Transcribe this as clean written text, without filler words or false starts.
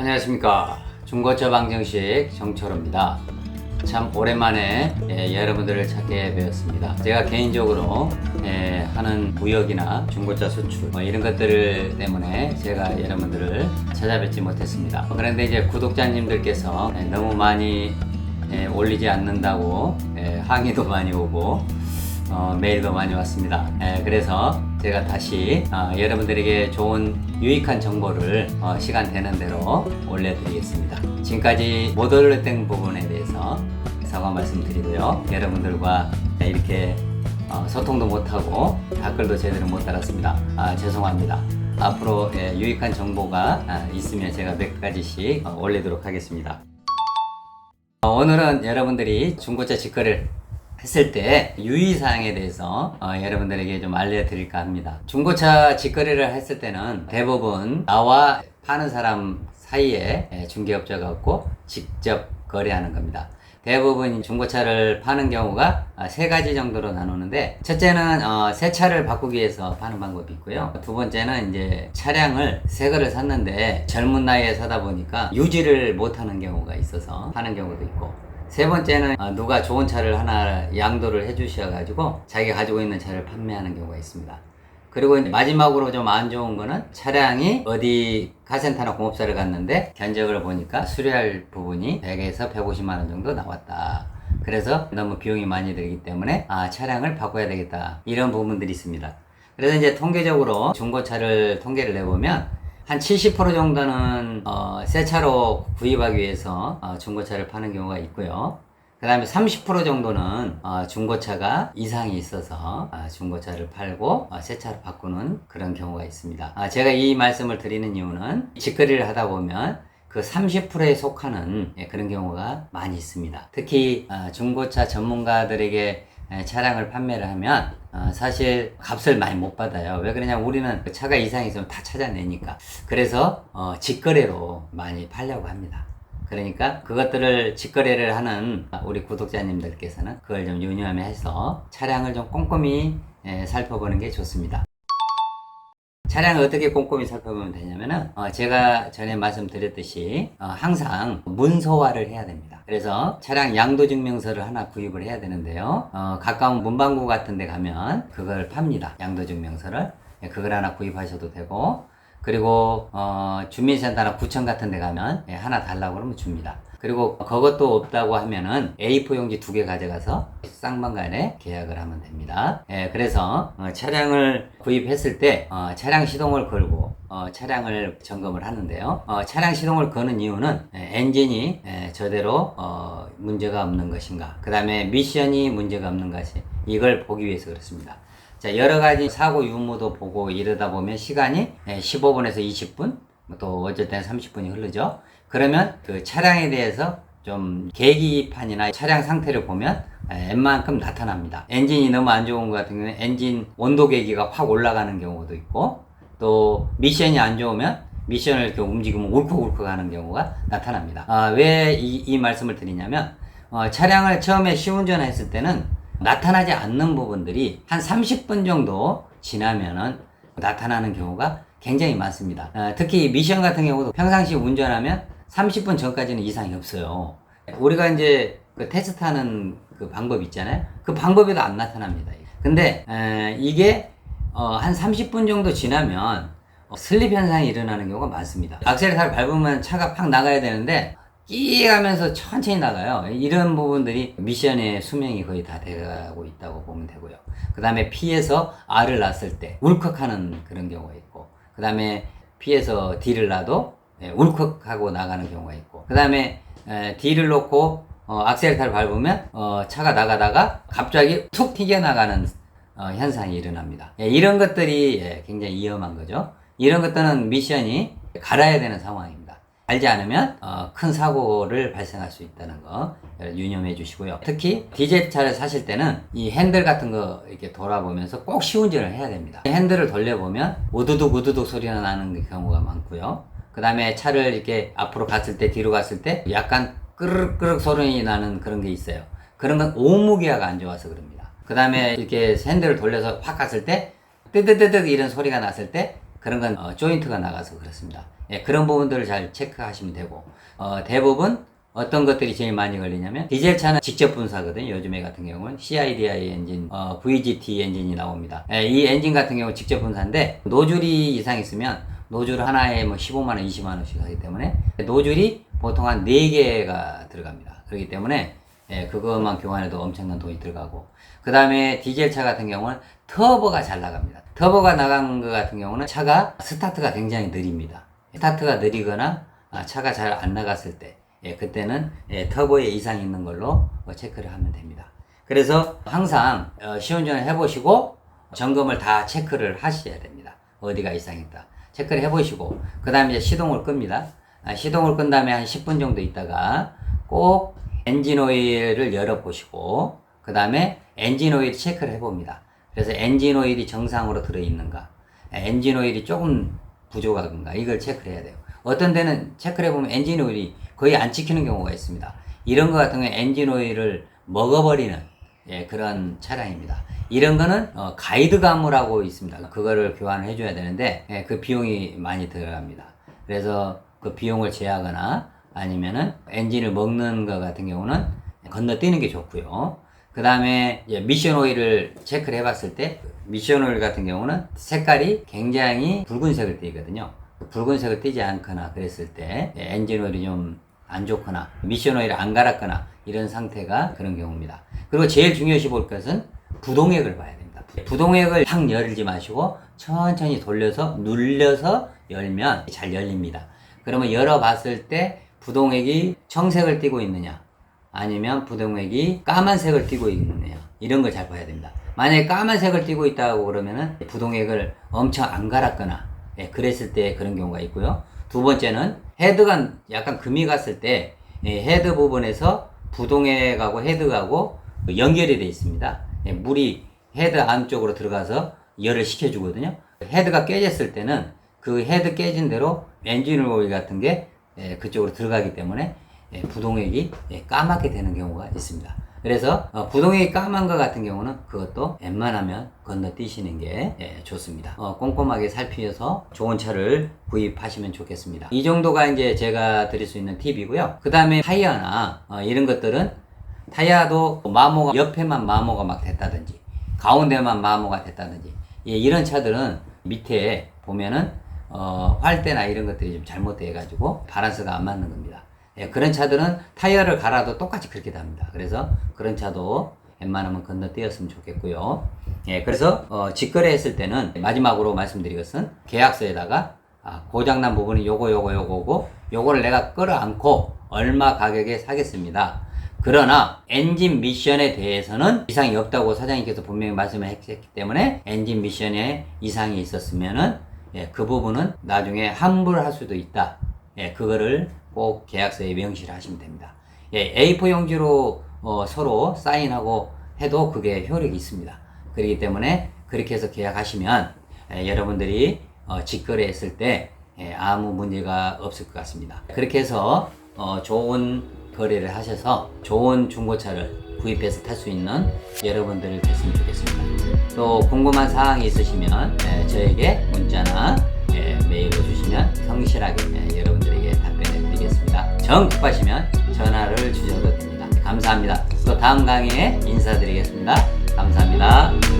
안녕하십니까. 중고차 방정식 정철호입니다. 참 오랜만에 여러분들을 찾게 되었습니다. 제가 개인적으로 하는 무역이나 중고차 수출 이런 것들 때문에 제가 여러분들을 찾아뵙지 못했습니다. 그런데 이제 구독자님들께서 너무 많이 올리지 않는다고 항의도 많이 오고 메일도 많이 왔습니다. 그래서 제가 다시 여러분들에게 좋은 유익한 정보를 시간 되는 대로 올려드리겠습니다. 지금까지 못 올렸던 부분에 대해서 사과 말씀드리고요. 여러분들과 이렇게 소통도 못하고 댓글도 제대로 못 달았습니다. 죄송합니다. 앞으로 유익한 정보가 있으면 제가 몇 가지씩 올리도록 하겠습니다. 오늘은 여러분들이 중고차 직거래를 했을 때 유의사항에 대해서 여러분들에게 좀 알려드릴까 합니다. 중고차 직거래를 했을 때는 대부분 나와 파는 사람 사이에 중개업자가 없고 직접 거래하는 겁니다. 대부분 중고차를 파는 경우가 세 가지 정도로 나누는데, 첫째는 새 차를 바꾸기 위해서 파는 방법이 있고요. 두 번째는 이제 차량을 새 거를 샀는데 젊은 나이에 사다 보니까 유지를 못하는 경우가 있어서 파는 경우도 있고, 세 번째는 누가 좋은 차를 하나 양도를 해 주셔가지고 자기가 가지고 있는 차를 판매하는 경우가 있습니다. 그리고 마지막으로 좀 안 좋은 거는 차량이 어디 카센터나 공업사를 갔는데 견적을 보니까 수리할 부분이 100에서 150만원 정도 나왔다. 그래서 너무 비용이 많이 들기 때문에 차량을 바꿔야 되겠다, 이런 부분들이 있습니다. 그래서 이제 통계적으로 중고차를 통계를 내보면 한 70% 정도는 새 차로 구입하기 위해서 중고차를 파는 경우가 있고요. 그 다음에 30% 정도는 중고차가 이상이 있어서 중고차를 팔고 새 차로 바꾸는 그런 경우가 있습니다. 제가 이 말씀을 드리는 이유는 직거래를 하다 보면 그 30%에 속하는 그런 경우가 많이 있습니다. 특히 중고차 전문가들에게 차량을 판매를 하면 사실 값을 많이 못 받아요. 왜 그러냐면 우리는 차가 이상이 있으면 다 찾아내니까. 그래서 직거래로 많이 팔려고 합니다. 그러니까 그것들을 직거래를 하는 우리 구독자님들께서는 그걸 좀 유념해서 차량을 좀 꼼꼼히 살펴보는 게 좋습니다. 차량을 어떻게 꼼꼼히 살펴보면 되냐면은 제가 전에 말씀드렸듯이 항상 문서화를 해야 됩니다. 그래서 차량 양도증명서를 하나 구입을 해야 되는데요. 가까운 문방구 같은 데 가면 그걸 팝니다. 양도증명서를. 그걸 하나 구입하셔도 되고, 그리고 주민센터나 구청 같은 데 가면 하나 달라고 그러면 줍니다. 그리고 그것도 없다고 하면은 A4 용지 2개 가져가서 쌍방간에 계약을 하면 됩니다. 그래서 차량을 구입했을 때 차량 시동을 걸고 차량을 점검을 하는데요. 차량 시동을 거는 이유는 엔진이 저대로 문제가 없는 것인가, 그 다음에 미션이 문제가 없는 것이, 이걸 보기 위해서 그렇습니다. 자, 여러 가지 사고 유무도 보고 이러다 보면 시간이 15분에서 20분, 또 어쩔 때는 30분이 흐르죠. 그러면 그 차량에 대해서 좀 계기판이나 차량 상태를 보면 웬만큼 나타납니다. 엔진이 너무 안 좋은 것 같은 경우는 엔진 온도 계기가 확 올라가는 경우도 있고, 또 미션이 안 좋으면 미션을 이렇게 움직이면 울컥울컥 하는 경우가 나타납니다. 왜 이 말씀을 드리냐면 차량을 처음에 시운전을 했을 때는 나타나지 않는 부분들이 한 30분 정도 지나면은 나타나는 경우가 굉장히 많습니다. 특히 미션 같은 경우도 평상시 운전하면 30분 전까지는 이상이 없어요. 우리가 이제 그 테스트하는 그 방법 있잖아요. 그 방법에도 안 나타납니다. 근데 이게 한 30분 정도 지나면 슬립 현상이 일어나는 경우가 많습니다. 악셀을 잘 밟으면 차가 팍 나가야 되는데 끼 가면서 천천히 나가요. 이런 부분들이 미션의 수명이 거의 다 돼가고 있다고 보면 되고요. 그 다음에 P에서 R을 놨을 때 울컥하는 그런 경우가 있고, 그 다음에 P에서 D를 놔도 울컥하고 나가는 경우가 있고, 그 다음에 D를 놓고 악셀을 밟으면 차가 나가다가 갑자기 툭 튀겨나가는 현상이 일어납니다. 이런 것들이 굉장히 위험한 거죠. 이런 것들은 미션이 갈아야 되는 상황입니다. 알지 않으면 큰 사고를 발생할 수 있다는 거 유념해 주시고요. 특히 디젤차를 사실 때는 이 핸들 같은 거 이렇게 돌아보면서 꼭 시운전을 해야 됩니다. 핸들을 돌려보면 우두둑 우두둑 소리가 나는 경우가 많고요. 그 다음에 차를 이렇게 앞으로 갔을 때, 뒤로 갔을 때 약간 끄르륵 소리 나는 그런 게 있어요. 그런 건 오무기화가 안 좋아서 그럽니다. 그 다음에 이렇게 핸들을 돌려서 확 갔을 때 뜨드드득 이런 소리가 났을 때 그런 건 조인트가 나가서 그렇습니다. 예, 그런 부분들을 잘 체크하시면 되고 대부분 어떤 것들이 제일 많이 걸리냐면 디젤 차는 직접 분사거든요. 요즘에 같은 경우는 CIDI 엔진, VGT 엔진이 나옵니다. 예, 이 엔진 같은 경우는 직접 분사인데 노즐이 이상 있으면 노즐 하나에 뭐 15만원, 20만원씩 하기 때문에 노즐이 보통 한 4개가 들어갑니다. 그렇기 때문에 예, 그것만 교환해도 엄청난 돈이 들어가고 그 다음에 디젤 차 같은 경우는 터보가 잘 나갑니다. 터보가 나간 것 같은 경우는 차가 스타트가 굉장히 느립니다. 스타트가 느리거나 차가 잘 안 나갔을 때 예, 그때는 터보에 이상이 있는 걸로 체크를 하면 됩니다. 그래서 항상 시운전을 해보시고 점검을 다 체크를 하셔야 됩니다. 어디가 이상이 있다. 체크를 해보시고 그 다음에 이제 시동을 끕니다. 시동을 끈 다음에 한 10분 정도 있다가 꼭 엔진 오일을 열어보시고 그 다음에 엔진 오일 체크를 해봅니다. 그래서 엔진 오일이 정상으로 들어있는가, 엔진 오일이 조금 부족한가 이걸 체크를 해야 돼요. 어떤 데는 체크를 해보면 엔진 오일이 거의 안 찍히는 경우가 있습니다. 이런 거 같은 경우에 엔진 오일을 먹어버리는 그런 차량입니다. 이런 거는 가이드 가무라고 있습니다. 그거를 교환을 해줘야 되는데 그 비용이 많이 들어갑니다. 그래서 그 비용을 제하거나 아니면은 엔진을 먹는 거 같은 경우는 건너뛰는 게 좋고요. 그 다음에 미션 오일을 체크를 해봤을 때 미션 오일 같은 경우는 색깔이 굉장히 붉은색을 띠거든요. 붉은색을 띠지 않거나 그랬을 때 엔진 오일이 좀 안 좋거나 미션 오일을 안 갈았거나 이런 상태가 그런 경우입니다. 그리고 제일 중요시 볼 것은 부동액을 봐야 됩니다. 부동액을 확 열지 마시고 천천히 돌려서 눌려서 열면 잘 열립니다. 그러면 열어봤을 때 부동액이 청색을 띠고 있느냐 아니면 부동액이 까만색을 띠고 있느냐 이런 걸 잘 봐야 됩니다. 만약에 까만색을 띠고 있다고 그러면은 부동액을 엄청 안 갈았거나 그랬을 때 그런 경우가 있고요. 두 번째는 헤드가 약간 금이 갔을 때 헤드 부분에서 부동액하고 헤드하고 연결이 되어 있습니다. 물이 헤드 안쪽으로 들어가서 열을 식혀주거든요. 헤드가 깨졌을 때는 그 헤드 깨진 대로 엔진 오일 같은 게 그쪽으로 들어가기 때문에 부동액이 까맣게 되는 경우가 있습니다. 그래서 부동액이 까만 것 같은 경우는 그것도 웬만하면 건너뛰시는 게 좋습니다. 꼼꼼하게 살피셔서 좋은 차를 구입하시면 좋겠습니다. 이 정도가 이제 제가 드릴 수 있는 팁이고요. 그 다음에 타이어나 이런 것들은 타이어도 마모가 옆에만 마모가 막 됐다든지 가운데만 마모가 됐다든지 이런 차들은 밑에 보면은 활대나 이런 것들이 좀 잘못돼 가지고 바란스가 안 맞는 겁니다. 그런 차들은 타이어를 갈아도 똑같이 그렇게 답니다. 그래서 그런 차도 웬만하면 건너뛰었으면 좋겠고요. 그래서 직거래 했을 때는 마지막으로 말씀드릴 것은 계약서에다가 고장난 부분이 요거고 요거를 내가 끌어안고 얼마 가격에 사겠습니다. 그러나 엔진 미션에 대해서는 이상이 없다고 사장님께서 분명히 말씀을 했기 때문에 엔진 미션에 이상이 있었으면은 그 부분은 나중에 환불할 수도 있다. 그거를 꼭 계약서에 명시를 하시면 됩니다. A4 용지로 서로 사인하고 해도 그게 효력이 있습니다. 그렇기 때문에 그렇게 해서 계약하시면 여러분들이 직거래 했을 때 아무 문제가 없을 것 같습니다. 그렇게 해서 좋은 거래를 하셔서 좋은 중고차를 구입해서 탈 수 있는 여러분들 됐으면 좋겠습니다. 또 궁금한 사항이 있으시면 저에게 문자나 메일로 주시면 성실하게 여러분들에게 답변해 드리겠습니다. 정 급하시면 전화를 주셔도 됩니다. 감사합니다. 또 다음 강의에 인사드리겠습니다. 감사합니다.